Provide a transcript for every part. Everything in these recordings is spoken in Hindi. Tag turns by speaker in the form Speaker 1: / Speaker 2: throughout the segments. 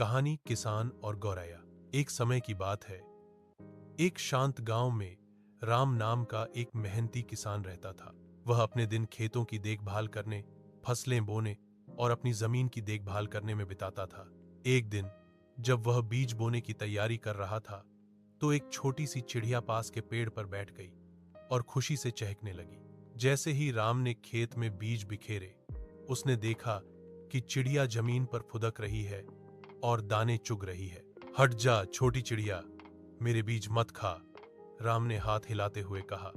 Speaker 1: कहानी किसान और गौरैया। एक समय की बात है। एक शांत गांव में राम नाम का एक मेहनती किसान रहता था। वह अपने दिन खेतों की देखभाल करने, फसलें बोने और अपनी जमीन की देखभाल करने में बिताता था। एक दिन जब वह बीज बोने की तैयारी कर रहा था, तो एक छोटी सी चिड़िया पास के पेड़ पर बैठ गई और खुशी से चहकने लगी। जैसे ही राम ने खेत में बीज बिखेरे, उसने देखा कि चिड़िया जमीन पर फुदक रही है और दाने चुग रही है। हट जा छोटी चिड़िया, मेरे बीज मत खा, राम ने हाथ हिलाते हुए कहा।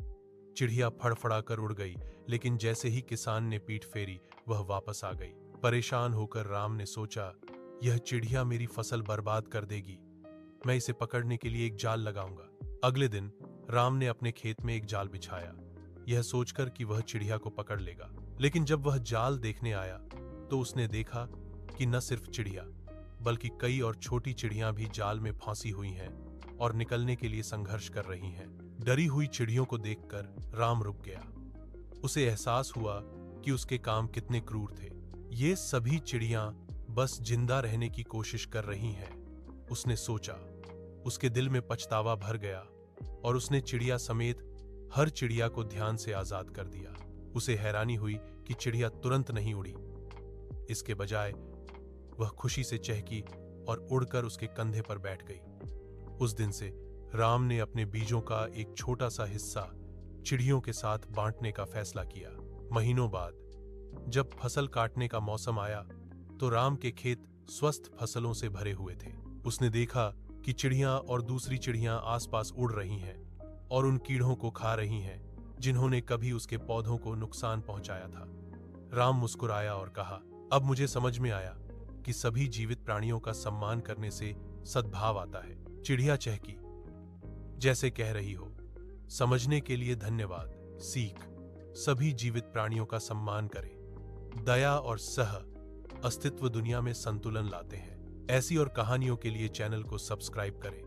Speaker 1: चिड़िया फड़फड़ा कर उड़ गई, लेकिन जैसे ही किसान ने पीठ फेरी, वह वापस आ गई। परेशान होकर राम ने सोचा, यह चिड़िया मेरी फसल बर्बाद कर देगी, मैं इसे पकड़ने के लिए एक जाल लगाऊंगा। अगले दिन राम ने अपने खेत में एक जाल बिछाया, यह सोचकर कि वह चिड़िया को पकड़ लेगा। लेकिन जब वह जाल देखने आया, तो उसने देखा कि न सिर्फ चिड़िया बल्कि कई और छोटी चिड़ियां भी जाल में फांसी हुई हैं और निकलने के लिए संघर्ष कर रही हैं। डरी हुई चिड़ियों को देखकर राम रुक गया। उसे एहसास हुआ कि उसके काम कितने क्रूर थे। ये सभी चिड़ियां बस जिंदा रहने की कोशिश कर रही हैं, उसने सोचा। उसके दिल में पछतावा भर गया और उसने चिड़िया समेत हर चिड़िया को ध्यान से आजाद कर दिया। उसे हैरानी हुई कि चिड़िया तुरंत नहीं उड़ी। इसके बजाय वह खुशी से चहकी और उड़कर उसके कंधे पर बैठ गई। उस दिन से राम ने अपने बीजों का एक छोटा सा हिस्सा चिड़ियों के साथ बांटने का फैसला किया। महीनों बाद जब फसल काटने का मौसम आया, तो राम के खेत स्वस्थ फसलों से भरे हुए थे। उसने देखा कि चिड़ियां और दूसरी चिड़ियां आसपास उड़ रही हैं और उन कीड़ों को खा रही हैं जिन्होंने कभी उसके पौधों को नुकसान पहुंचाया था। राम मुस्कुराया और कहा, अब मुझे समझ में आया कि सभी जीवित प्राणियों का सम्मान करने से सद्भाव आता है। चिड़िया चहकी, जैसे कह रही हो, समझने के लिए धन्यवाद। सीख, सभी जीवित प्राणियों का सम्मान करें। दया और सह अस्तित्व दुनिया में संतुलन लाते हैं। ऐसी और कहानियों के लिए चैनल को सब्सक्राइब करें।